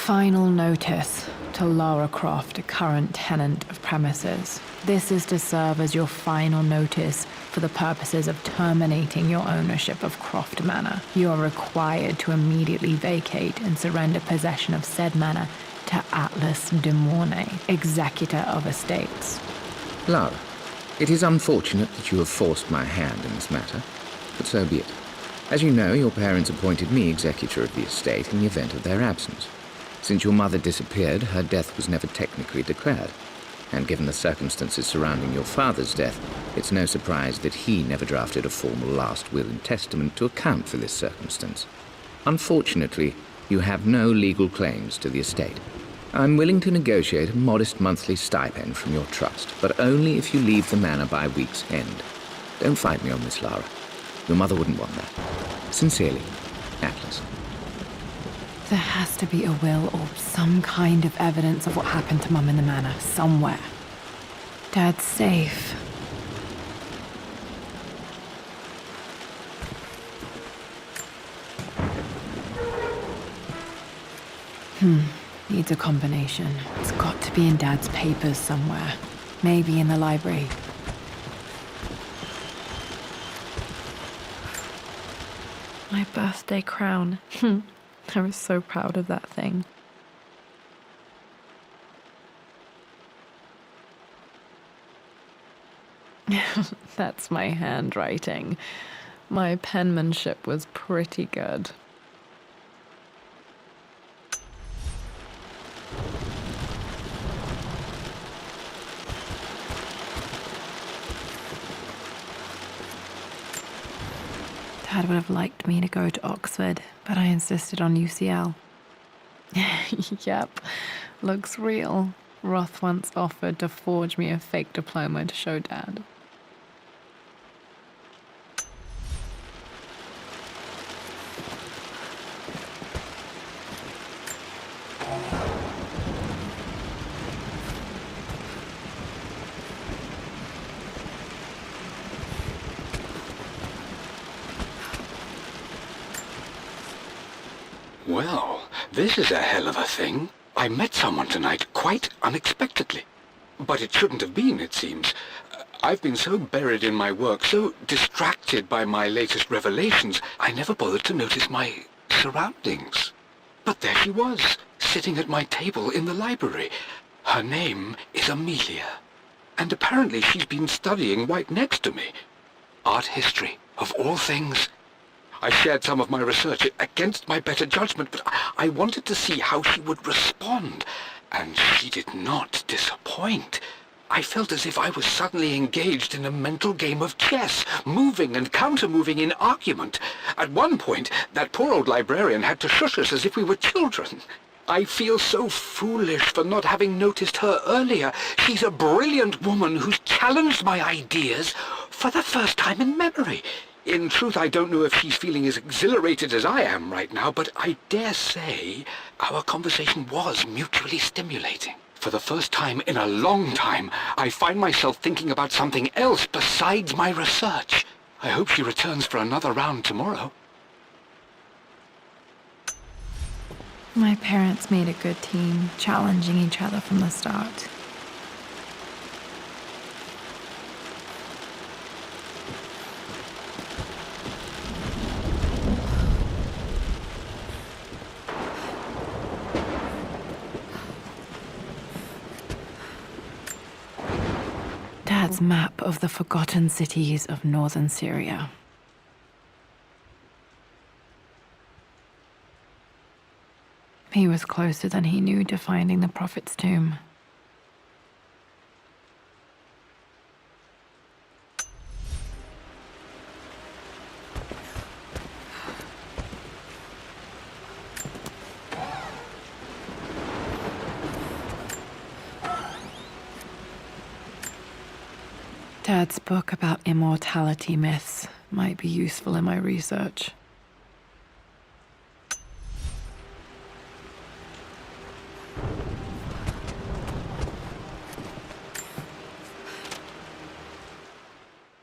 Final notice to Lara Croft, a current tenant of premises. This is to serve as your final notice for the purposes of terminating your ownership of Croft Manor. You are required to immediately vacate and surrender possession of said manor to Atlas de Mornay, executor of estates. Lara, it is unfortunate that you have forced my hand in this matter, but so be it. As you know, your parents appointed me executor of the estate in the event of their absence. Since your mother disappeared, her death was never technically declared. And given the circumstances surrounding your father's death, it's no surprise that he never drafted a formal last will and testament to account for this circumstance. Unfortunately, you have no legal claims to the estate. I'm willing to negotiate a modest monthly stipend from your trust, but only if you leave the manor by week's end. Don't fight me on this, Lara. Your mother wouldn't want that. Sincerely, Atlas. There has to be a will or some kind of evidence of what happened to Mum in the manor, somewhere. Dad's safe. Needs a combination. It's got to be in Dad's papers somewhere. Maybe in the library. My birthday crown. I was so proud of that thing. That's my handwriting. My penmanship was pretty good. Dad would have liked me to go to Oxford, but I insisted on UCL. Yep, looks real. Roth once offered to forge me a fake diploma to show Dad. Well, this is a hell of a thing. I met someone tonight, quite unexpectedly. But it shouldn't have been, it seems. I've been so buried in my work, so distracted by my latest revelations, I never bothered to notice my surroundings. But there she was, sitting at my table in the library. Her name is Amelia. And apparently she's been studying right next to me. Art history, of all things. I shared some of my research against my better judgment, but I wanted to see how she would respond, and she did not disappoint. I felt as if I was suddenly engaged in a mental game of chess, moving and counter-moving in argument. At one point, that poor old librarian had to shush us as if we were children. I feel so foolish for not having noticed her earlier. She's a brilliant woman who's challenged my ideas for the first time in memory. In truth, I don't know if she's feeling as exhilarated as I am right now, but I dare say our conversation was mutually stimulating. For the first time in a long time, I find myself thinking about something else besides my research. I hope she returns for another round tomorrow. My parents made a good team, challenging each other from the start. Dad's map of the forgotten cities of northern Syria. He was closer than he knew to finding the Prophet's tomb. Dad's book about immortality myths might be useful in my research.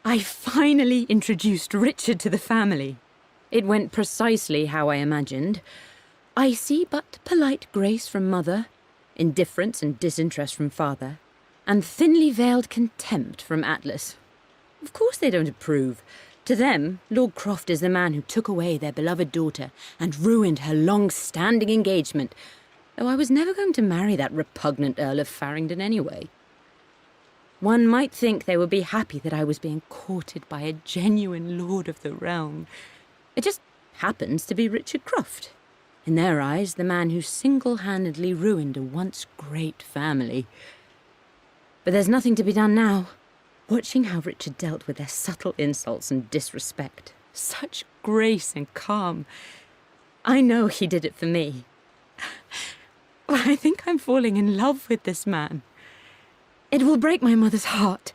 I finally introduced Richard to the family. It went precisely how I imagined. I see but polite grace from mother, indifference and disinterest from father, and thinly veiled contempt from Atlas. Of course they don't approve. To them, Lord Croft is the man who took away their beloved daughter and ruined her long-standing engagement, though I was never going to marry that repugnant Earl of Farringdon anyway. One might think they would be happy that I was being courted by a genuine lord of the realm. It just happens to be Richard Croft. In their eyes, the man who single-handedly ruined a once great family. But there's nothing to be done now. Watching how Richard dealt with their subtle insults and disrespect. Such grace and calm. I know he did it for me. I think I'm falling in love with this man. It will break my mother's heart,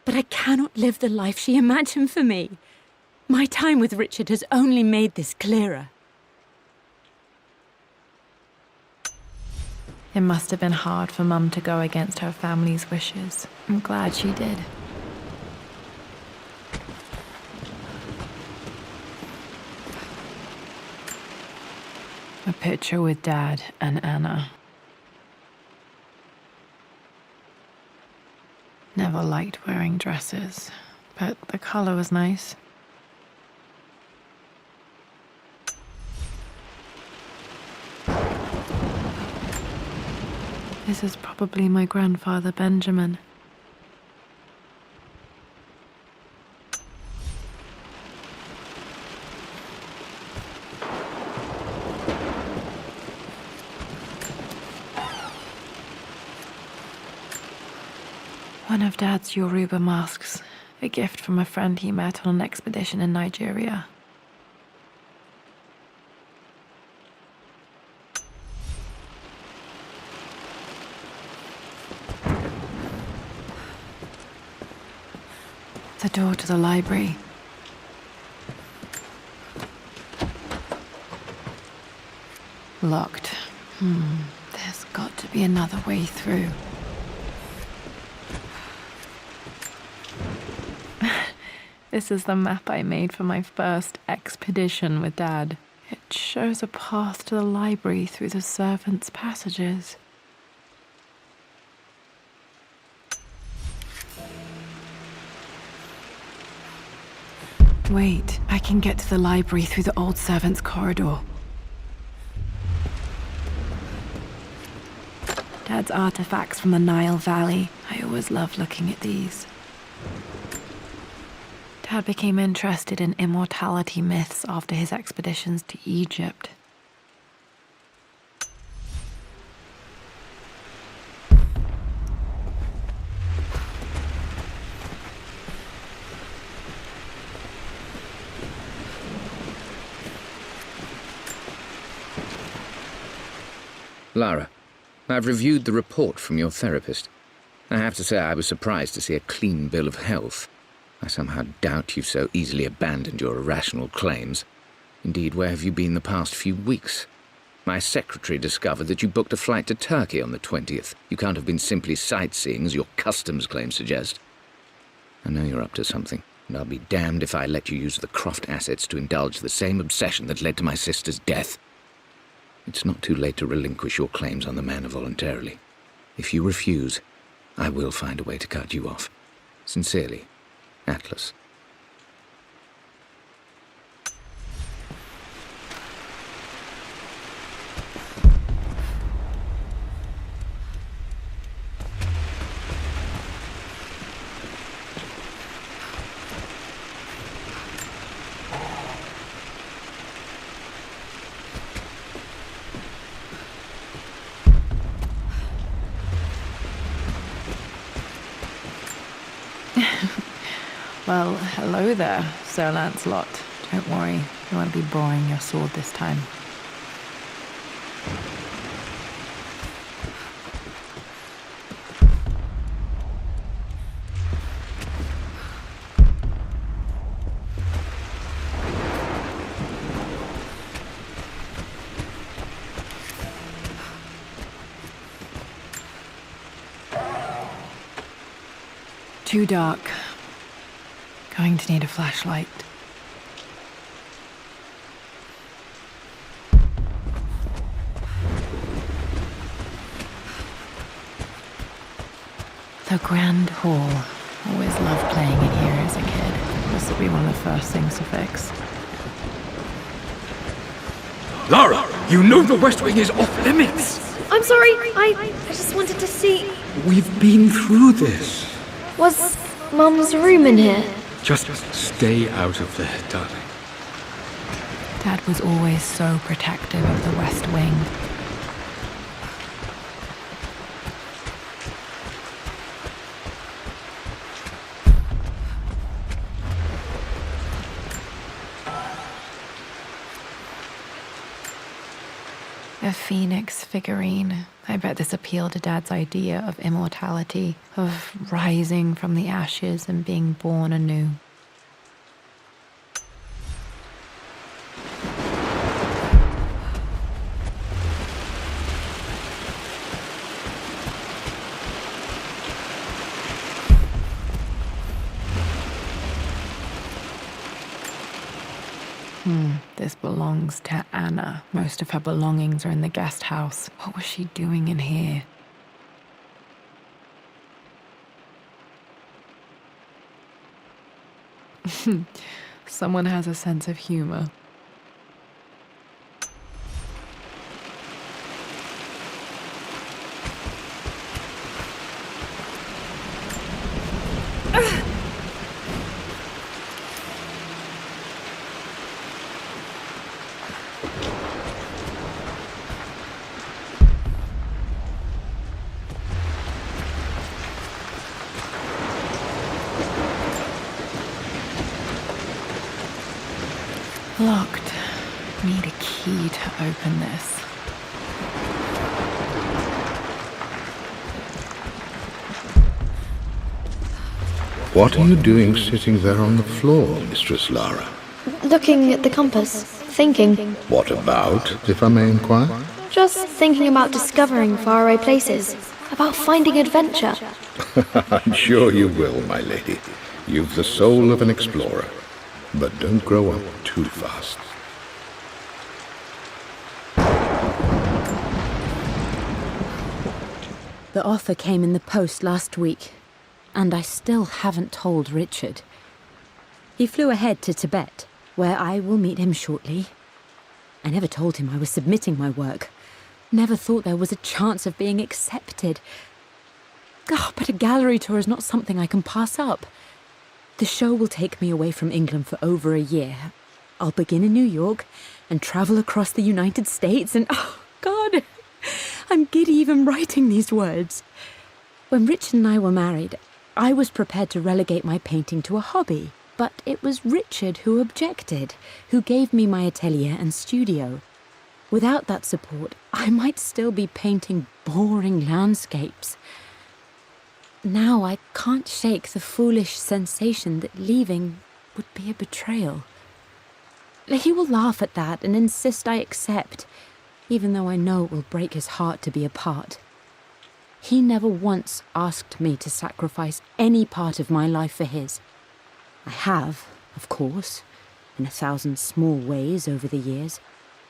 but I cannot live the life she imagined for me. My time with Richard has only made this clearer. It must have been hard for Mum to go against her family's wishes. I'm glad she did. A picture with Dad and Anna. Never liked wearing dresses, but the color was nice. This is probably my grandfather, Benjamin. One of Dad's Yoruba masks, a gift from a friend he met on an expedition in Nigeria. The door to the library. Locked. There's got to be another way through. This is the map I made for my first expedition with Dad. It shows a path to the library through the servants' passages. Wait, I can get to the library through the old servants' corridor. Dad's artifacts from the Nile Valley. I always love looking at these. Dad became interested in immortality myths after his expeditions to Egypt. Lara, I've reviewed the report from your therapist. I have to say I was surprised to see a clean bill of health. I somehow doubt you've so easily abandoned your irrational claims. Indeed, where have you been the past few weeks? My secretary discovered that you booked a flight to Turkey on the 20th. You can't have been simply sightseeing, as your customs claims suggest. I know you're up to something, and I'll be damned if I let you use the Croft assets to indulge the same obsession that led to my sister's death. It's not too late to relinquish your claims on the manor voluntarily. If you refuse, I will find a way to cut you off. Sincerely, Atlas. Well, hello there, Sir Lancelot. Don't worry, you won't be borrowing your sword this time. Too dark. Going to need a flashlight. The Grand Hall. Always loved playing in here as a kid. This will be one of the first things to fix. Lara, you know the West Wing is off limits. I'm sorry, I just wanted to see... We've been through this. Was Mum's room in here? Just stay out of there, darling. Dad was always so protective of the West Wing. A phoenix figurine. I bet this appealed to Dad's idea of immortality, of rising from the ashes and being born anew. This belongs to Anna. Most of her belongings are in the guest house. What was she doing in here? Someone has a sense of humor. Locked. Need a key to open this. What are you doing sitting there on the floor, Mistress Lara? Looking at the compass, thinking. What about, if I may inquire? Just thinking about discovering faraway places, about finding adventure. I'm sure you will, my lady. You've the soul of an explorer. But don't grow up too fast. The offer came in the post last week, and I still haven't told Richard. He flew ahead to Tibet, where I will meet him shortly. I never told him I was submitting my work. Never thought there was a chance of being accepted. But a gallery tour is not something I can pass up. The show will take me away from England for over a year. I'll begin in New York and travel across the United States and... Oh, God! I'm giddy even writing these words. When Richard and I were married, I was prepared to relegate my painting to a hobby. But it was Richard who objected, who gave me my atelier and studio. Without that support, I might still be painting boring landscapes. Now I can't shake the foolish sensation that leaving would be a betrayal. He will laugh at that and insist I accept, even though I know it will break his heart to be apart. He never once asked me to sacrifice any part of my life for his. I have, of course, in 1,000 small ways over the years,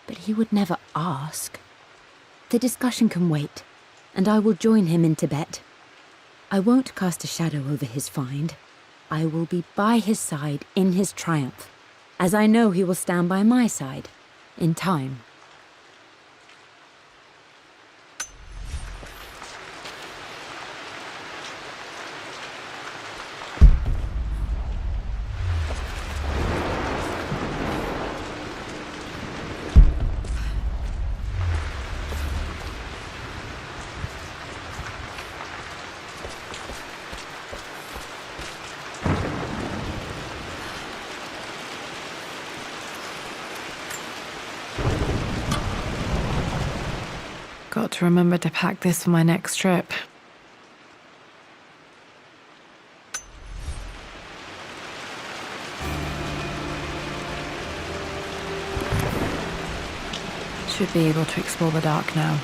but he would never ask. The discussion can wait, and I will join him in Tibet. I won't cast a shadow over his find. I will be by his side in his triumph, as I know he will stand by my side, in time. Got to remember to pack this for my next trip. Should be able to explore the dark now.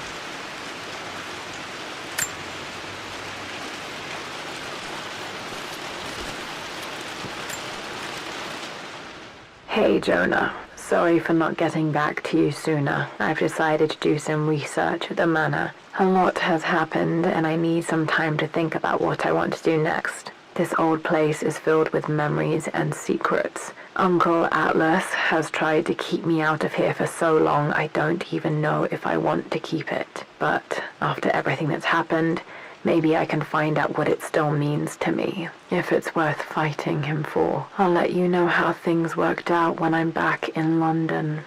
Hey, Jonah. Sorry for not getting back to you sooner. I've decided to do some research at the manor. A lot has happened, and I need some time to think about what I want to do next. This old place is filled with memories and secrets. Uncle Atlas has tried to keep me out of here for so long I don't even know if I want to keep it. But after everything that's happened, maybe I can find out what it still means to me. If it's worth fighting him for, I'll let you know how things worked out when I'm back in London.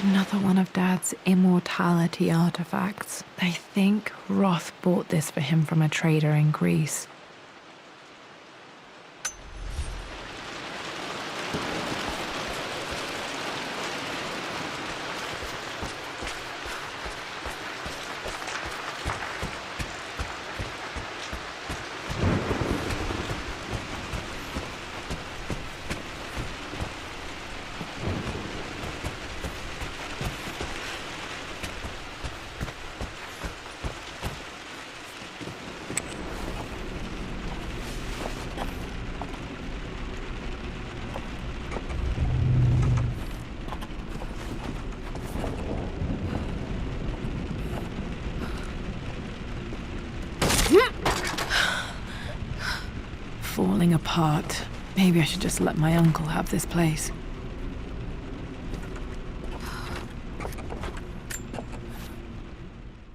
Another one of Dad's immortality artifacts. I think Roth bought this for him from a trader in Greece. Falling apart. Maybe I should just let my uncle have this place.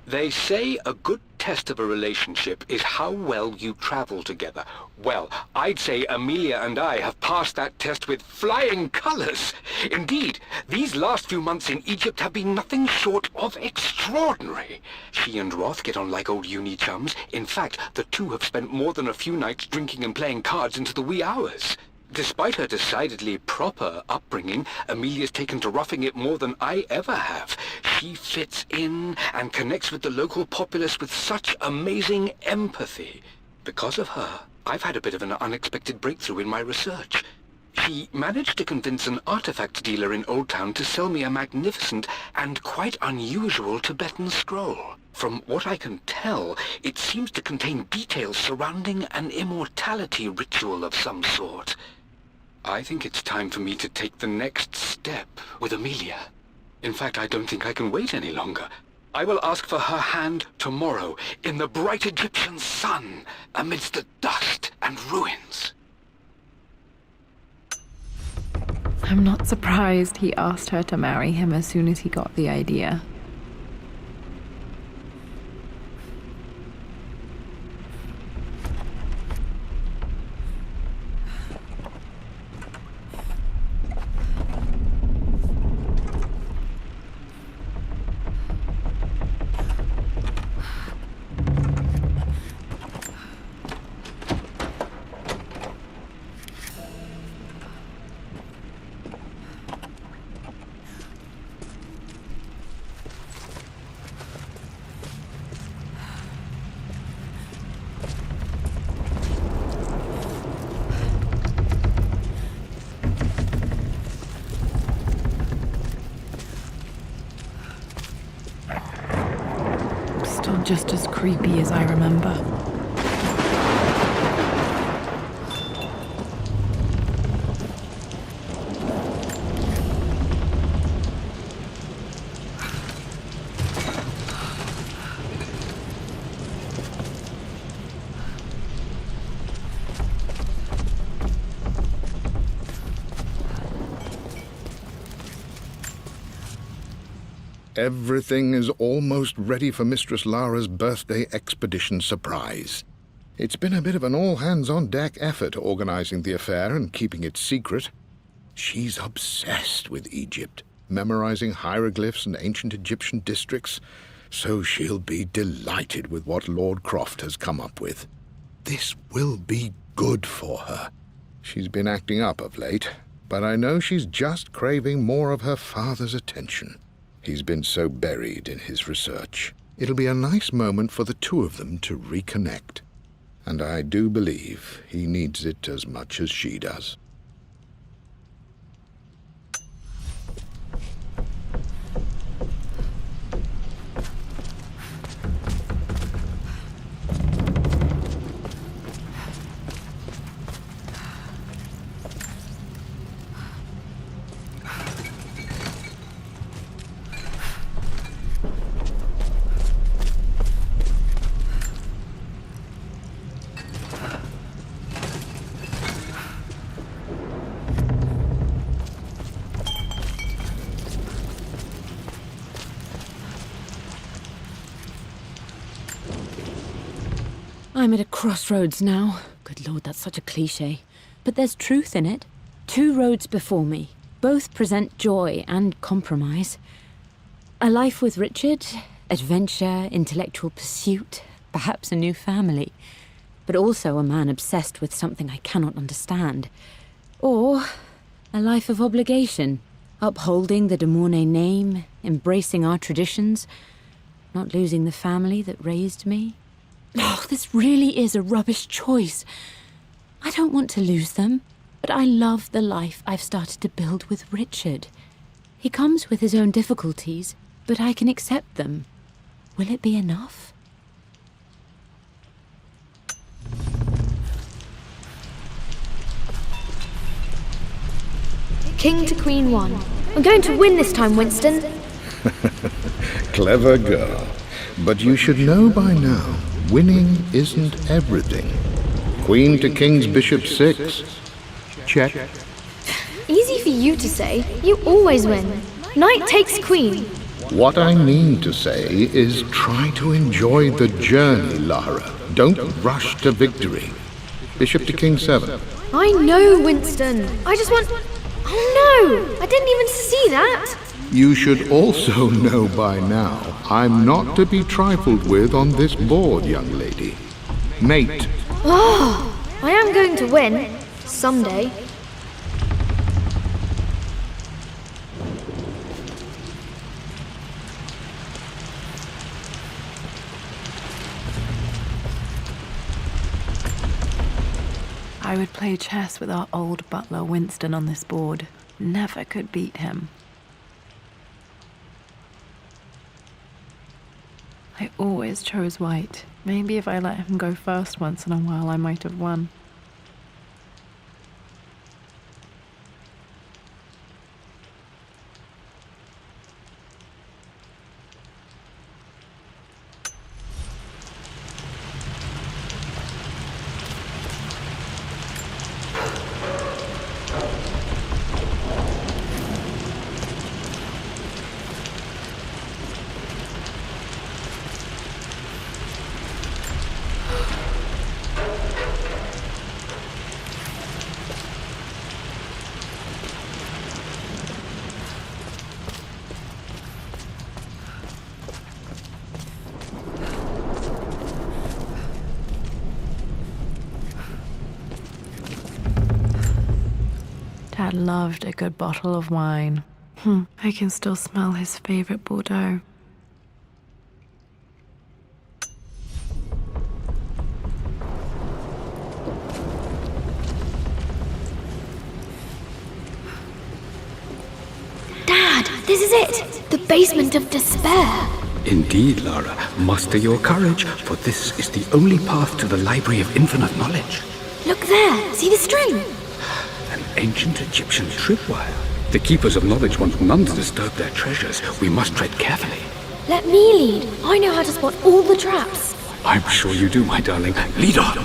They say a good test of a relationship is how well you travel together. Well, I'd say Amelia and I have passed that test with flying colors. Indeed, these last few months in Egypt have been nothing short of extraordinary. She and Roth get on like old uni chums. In fact, the two have spent more than a few nights drinking and playing cards into the wee hours. Despite her decidedly proper upbringing, Amelia's taken to roughing it more than I ever have. She fits in and connects with the local populace with such amazing empathy. Because of her, I've had a bit of an unexpected breakthrough in my research. She managed to convince an artifact dealer in Old Town to sell me a magnificent and quite unusual Tibetan scroll. From what I can tell, it seems to contain details surrounding an immortality ritual of some sort. I think it's time for me to take the next step with Amelia. In fact, I don't think I can wait any longer. I will ask for her hand tomorrow in the bright Egyptian sun amidst the dust and ruins. I'm not surprised he asked her to marry him as soon as he got the idea. Still just as creepy as I remember. Everything is almost ready for Mistress Lara's birthday expedition surprise. It's been a bit of an all-hands-on-deck effort organizing the affair and keeping it secret. She's obsessed with Egypt, memorizing hieroglyphs and ancient Egyptian districts, so she'll be delighted with what Lord Croft has come up with. This will be good for her. She's been acting up of late, but I know she's just craving more of her father's attention. He's been so buried in his research. It'll be a nice moment for the two of them to reconnect. And I do believe he needs it as much as she does. I'm at a crossroads now. Good Lord, that's such a cliché. But there's truth in it. 2 roads before me. Both present joy and compromise. A life with Richard, adventure, intellectual pursuit, perhaps a new family. But also a man obsessed with something I cannot understand. Or a life of obligation, upholding the de Mornay name, embracing our traditions, not losing the family that raised me. Oh, this really is a rubbish choice. I don't want to lose them, but I love the life I've started to build with Richard. He comes with his own difficulties, but I can accept them. Will it be enough? King to Queen 1. I'm going to win this time, Winston. Clever girl. But you should know by now, winning isn't everything. Queen to King's Bishop 6. Check. Easy for you to say. You always win. Knight takes queen. What I mean to say is try to enjoy the journey, Lara. Don't rush to victory. Bishop to King 7. I know, Winston. I just want... Oh no! I didn't even see that! You should also know by now, I'm not to be trifled with on this board, young lady. Mate. Oh, I am going to win. Someday. I would play chess with our old butler Winston on this board. Never could beat him. I always chose white. Maybe if I let him go first once in a while, I might have won. Dad loved a good bottle of wine. I can still smell his favorite Bordeaux. Dad, this is it! The basement of despair! Indeed, Lara. Muster your courage, for this is the only path to the Library of Infinite Knowledge. Look there! See the string? An ancient Egyptian tripwire. The Keepers of Knowledge want none to disturb their treasures. We must tread carefully. Let me lead. I know how to spot all the traps. I'm sure you do, my darling. Lead on!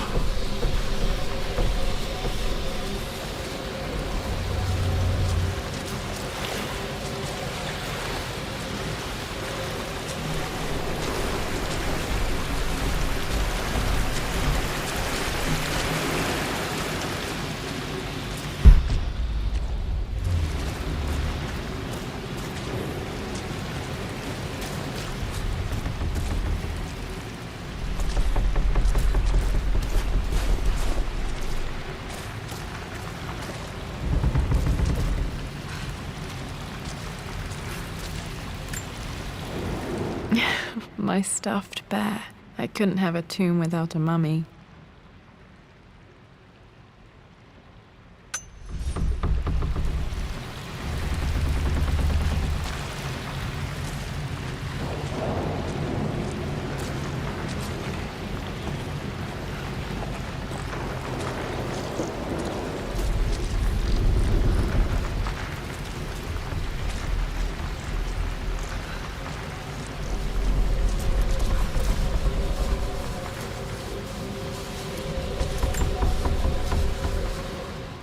My stuffed bear. I couldn't have a tomb without a mummy.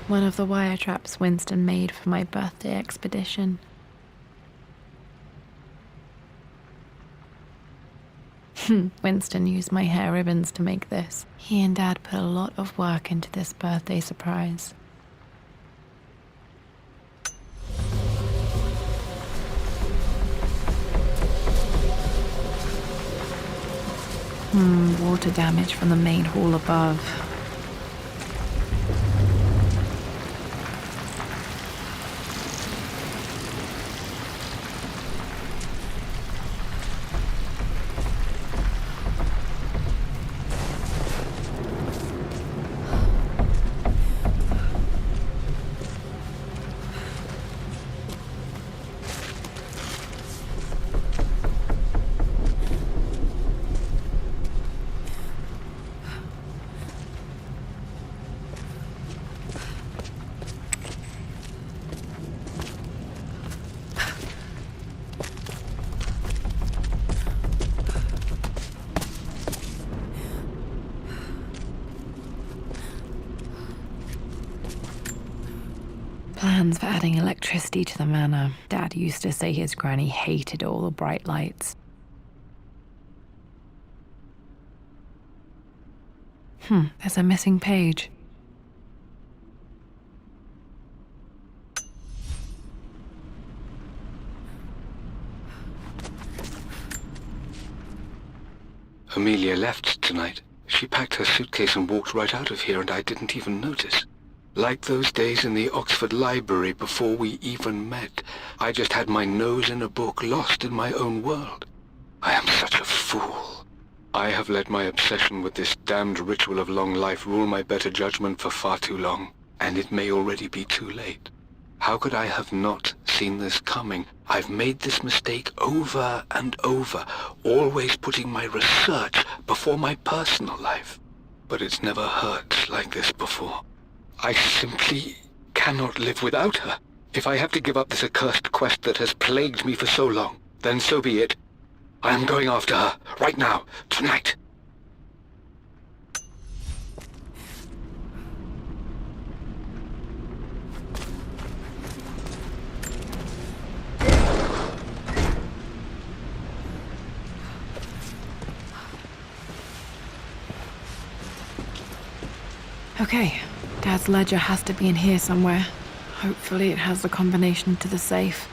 One of the wire traps Winston made for my birthday expedition. Winston used my hair ribbons to make this. He and Dad put a lot of work into this birthday surprise. Water damage from the main hall above. Plans for adding electricity to the manor. Dad used to say his granny hated all the bright lights. There's a missing page. Amelia left tonight. She packed her suitcase and walked right out of here, and I didn't even notice. Like those days in the Oxford Library before we even met, I just had my nose in a book, lost in my own world. I am such a fool. I have let my obsession with this damned ritual of long life rule my better judgment for far too long, and it may already be too late. How could I have not seen this coming? I've made this mistake over and over, always putting my research before my personal life. But it's never hurt like this before. I simply cannot live without her. If I have to give up this accursed quest that has plagued me for so long, then so be it. I am going after her, right now, tonight. Okay, Dad's ledger has to be in here somewhere. Hopefully it has the combination to the safe.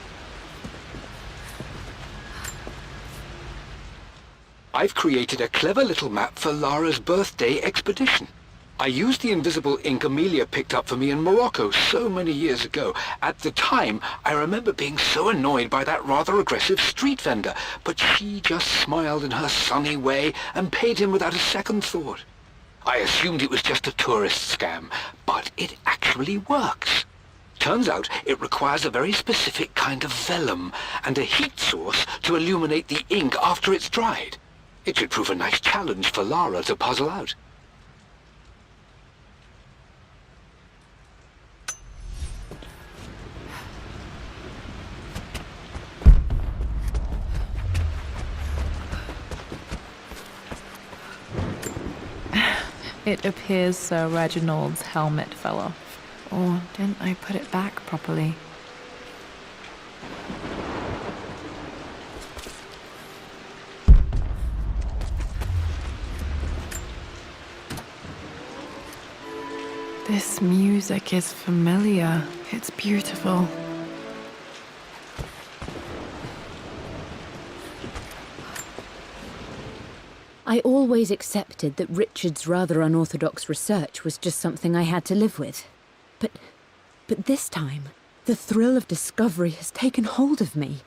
I've created a clever little map for Lara's birthday expedition. I used the invisible ink Amelia picked up for me in Morocco so many years ago. At the time, I remember being so annoyed by that rather aggressive street vendor, but she just smiled in her sunny way and paid him without a second thought. I assumed it was just a tourist scam, but it actually works. Turns out it requires a very specific kind of vellum and a heat source to illuminate the ink after it's dried. It should prove a nice challenge for Lara to puzzle out. It appears Sir Reginald's helmet fell off. Or didn't I put it back properly? This music is familiar. It's beautiful. I always accepted that Richard's rather unorthodox research was just something I had to live with. But this time, the thrill of discovery has taken hold of me.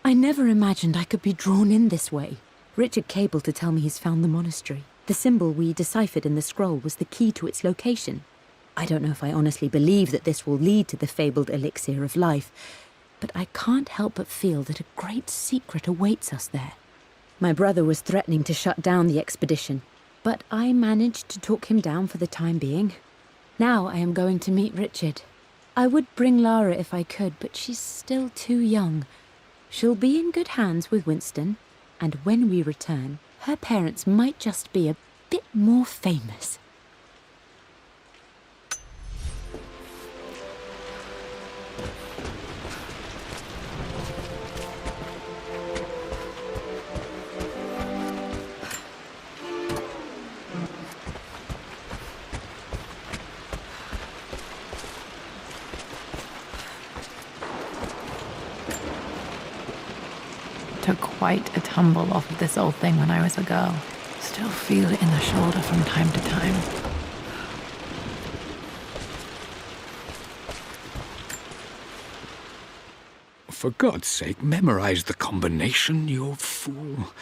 I never imagined I could be drawn in this way. Richard cabled to tell me he's found the monastery. The symbol we deciphered in the scroll was the key to its location. I don't know if I honestly believe that this will lead to the fabled elixir of life, but I can't help but feel that a great secret awaits us there. My brother was threatening to shut down the expedition, but I managed to talk him down for the time being. Now I am going to meet Richard. I would bring Lara if I could, but she's still too young. She'll be in good hands with Winston, and when we return, her parents might just be a bit more famous. quite a tumble off of this old thing when I was a girl. Still feel it in the shoulder from time to time. For God's sake, memorize the combination, you fool.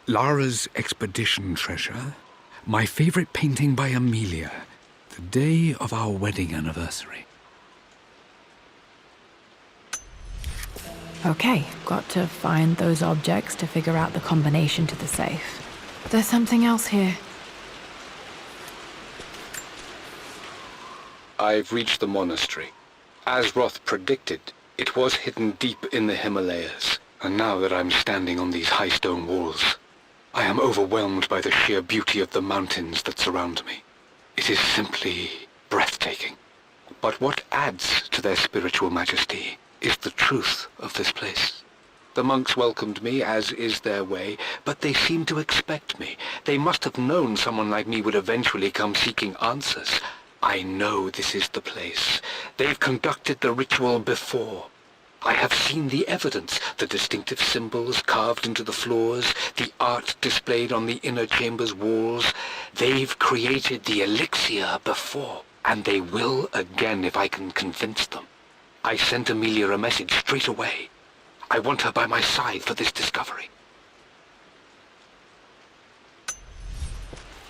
Lara's expedition treasure, my favorite painting by Amelia, the day of our wedding anniversary. Okay, got to find those objects to figure out the combination to the safe. There's something else here. I've reached the monastery. As Roth predicted, it was hidden deep in the Himalayas, and now that I'm standing on these high stone walls, I am overwhelmed by the sheer beauty of the mountains that surround me. It is simply breathtaking. But what adds to their spiritual majesty is the truth of this place. The monks welcomed me, as is their way, but they seemed to expect me. They must have known someone like me would eventually come seeking answers. I know this is the place. They've conducted the ritual before. I have seen the evidence, the distinctive symbols carved into the floors, the art displayed on the inner chamber's walls. They've created the elixir before, and they will again if I can convince them. I sent Amelia a message straight away. I want her by my side for this discovery.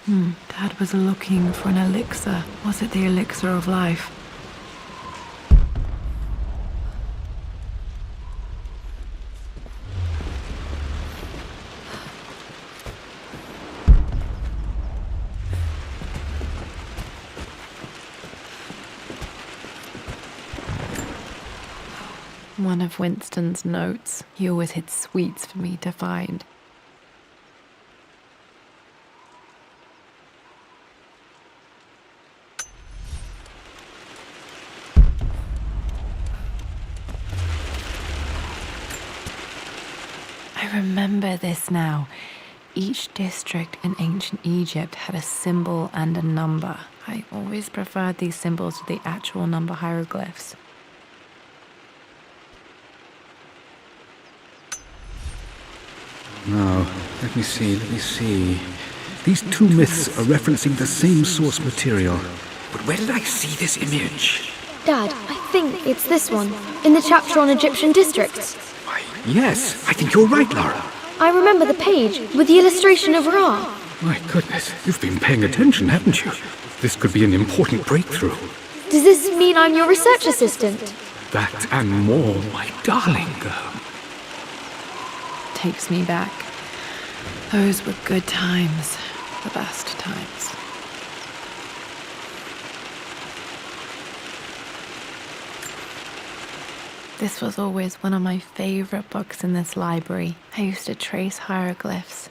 Dad was looking for an elixir. Was it the elixir of life? One of Winston's notes. He always hid sweets for me to find. I remember this now. Each district in ancient Egypt had a symbol and a number. I always preferred these symbols to the actual number hieroglyphs. Now, let me see. These two myths are referencing the same source material. But where did I see this image? Dad, I think it's this one, in the chapter on Egyptian districts. Why, yes, I think you're right, Lara. I remember the page with the illustration of Ra. My goodness, you've been paying attention, haven't you? This could be an important breakthrough. Does this mean I'm your research assistant? That and more, my darling girl. Takes me back. Those were good times. The best times. This was always one of my favorite books in this library. I used to trace hieroglyphs.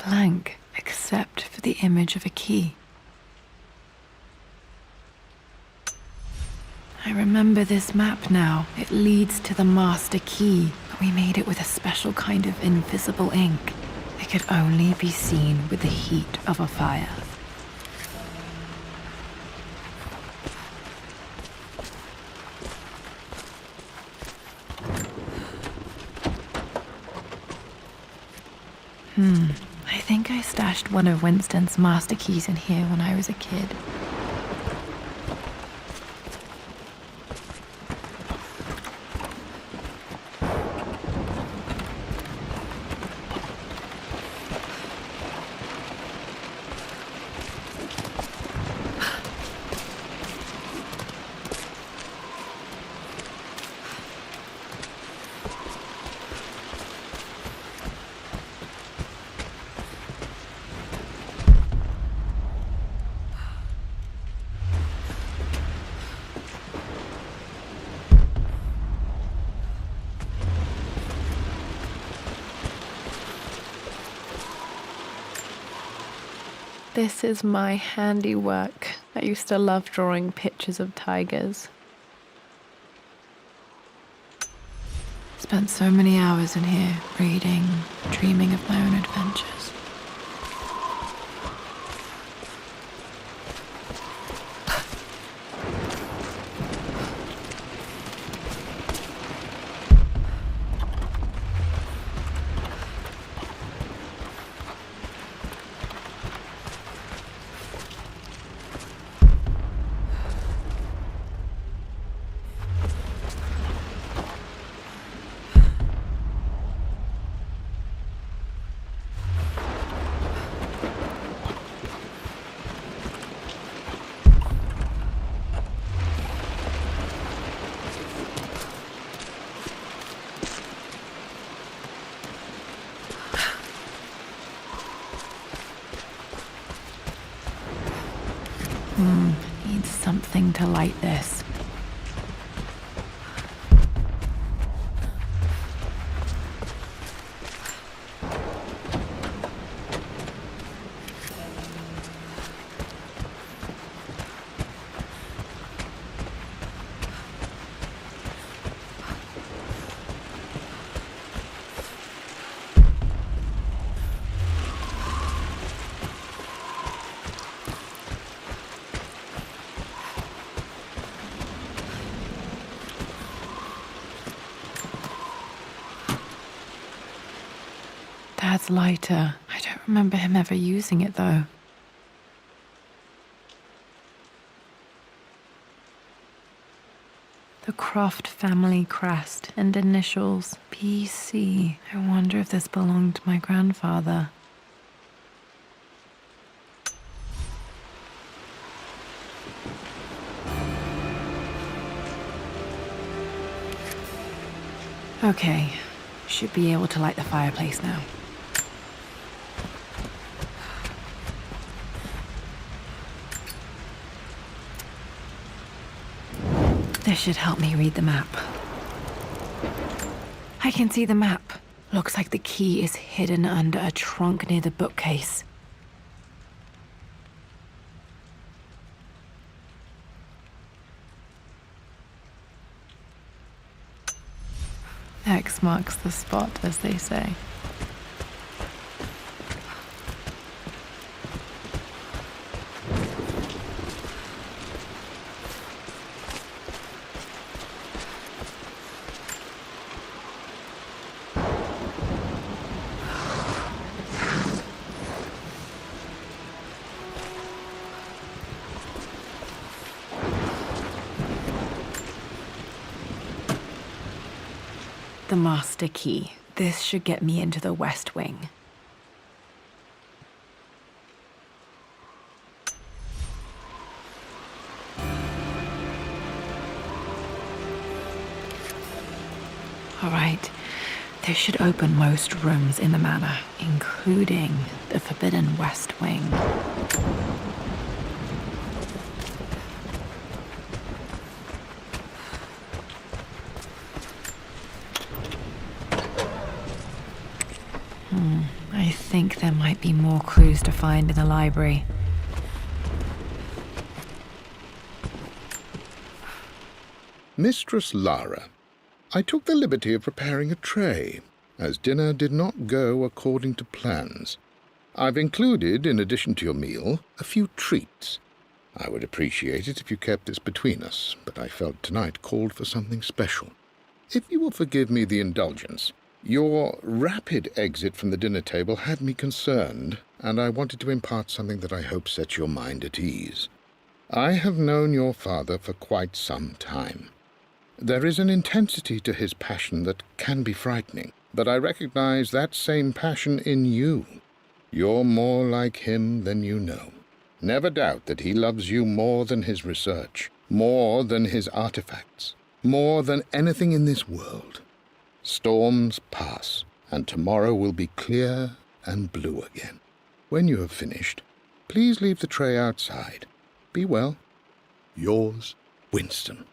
Blank, except for the image of a key. I remember this map now. It leads to the master key, but we made it with a special kind of invisible ink. It could only be seen with the heat of a fire. I think I stashed one of Winston's master keys in here when I was a kid. This is my handiwork. I used to love drawing pictures of tigers. Spent so many hours in here, reading, dreaming of my own adventures. Need something to light this. Dad's lighter. I don't remember him ever using it, though. The Croft family crest and initials PC. I wonder if this belonged to my grandfather. Okay, should be able to light the fireplace now. This should help me read the map. I can see the map. Looks like the key is hidden under a trunk near the bookcase. X marks the spot, as they say. The master key. This should get me into the West Wing. All right, this should open most rooms in the manor, including the Forbidden West Wing. I think there might be more clues to find in the library. Mistress Lara, I took the liberty of preparing a tray, as dinner did not go according to plans. I've included, in addition to your meal, a few treats. I would appreciate it if you kept this between us, but I felt tonight called for something special. If you will forgive me the indulgence, Your rapid exit from the dinner table had me concerned, and I wanted to impart something that I hope sets your mind at ease. I have known your father for quite some time. There is an intensity to his passion that can be frightening, but I recognize that same passion in you. You're more like him than you know. Never doubt that he loves you more than his research, more than his artifacts, more than anything in this world. Storms pass, and tomorrow will be clear and blue again. When you have finished, please leave the tray outside. Be well. Yours, Winston.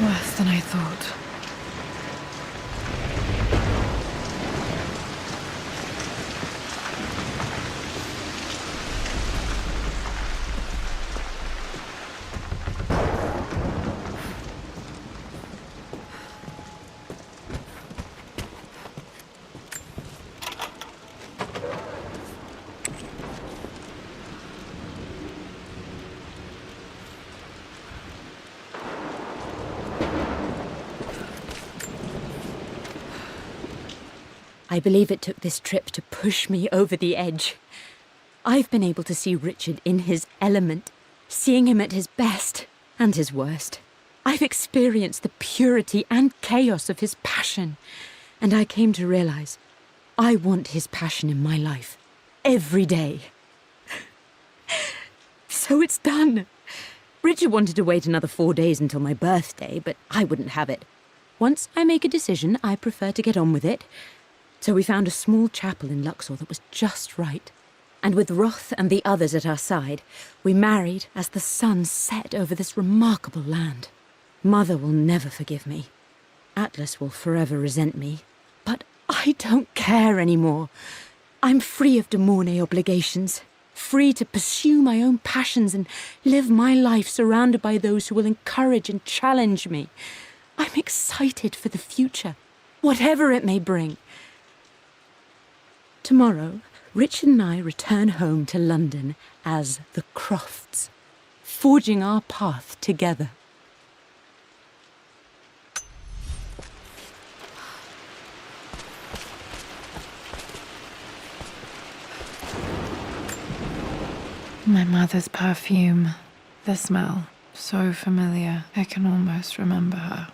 Worse than I thought. I believe it took this trip to push me over the edge. I've been able to see Richard in his element, seeing him at his best and his worst. I've experienced the purity and chaos of his passion, and I came to realize I want his passion in my life every day. So it's done. Richard wanted to wait another 4 days until my birthday, but I wouldn't have it. Once I make a decision, I prefer to get on with it. So we found a small chapel in Luxor that was just right. And with Roth and the others at our side, we married as the sun set over this remarkable land. Mother will never forgive me. Atlas will forever resent me. But I don't care anymore. I'm free of De Mornay obligations, free to pursue my own passions and live my life surrounded by those who will encourage and challenge me. I'm excited for the future, whatever it may bring. Tomorrow, Richard and I return home to London as the Crofts, forging our path together. My mother's perfume. The smell. So familiar. I can almost remember her.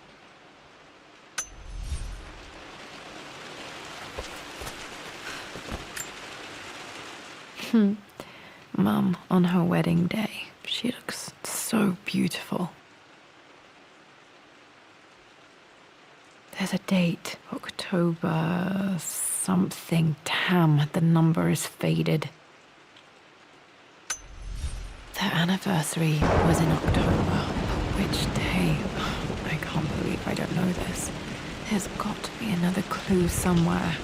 Mum, on her wedding day, she looks so beautiful. There's a date, October something. Damn, the number is faded. Their anniversary was in October. But which day? I can't believe I don't know this. There's got to be another clue somewhere.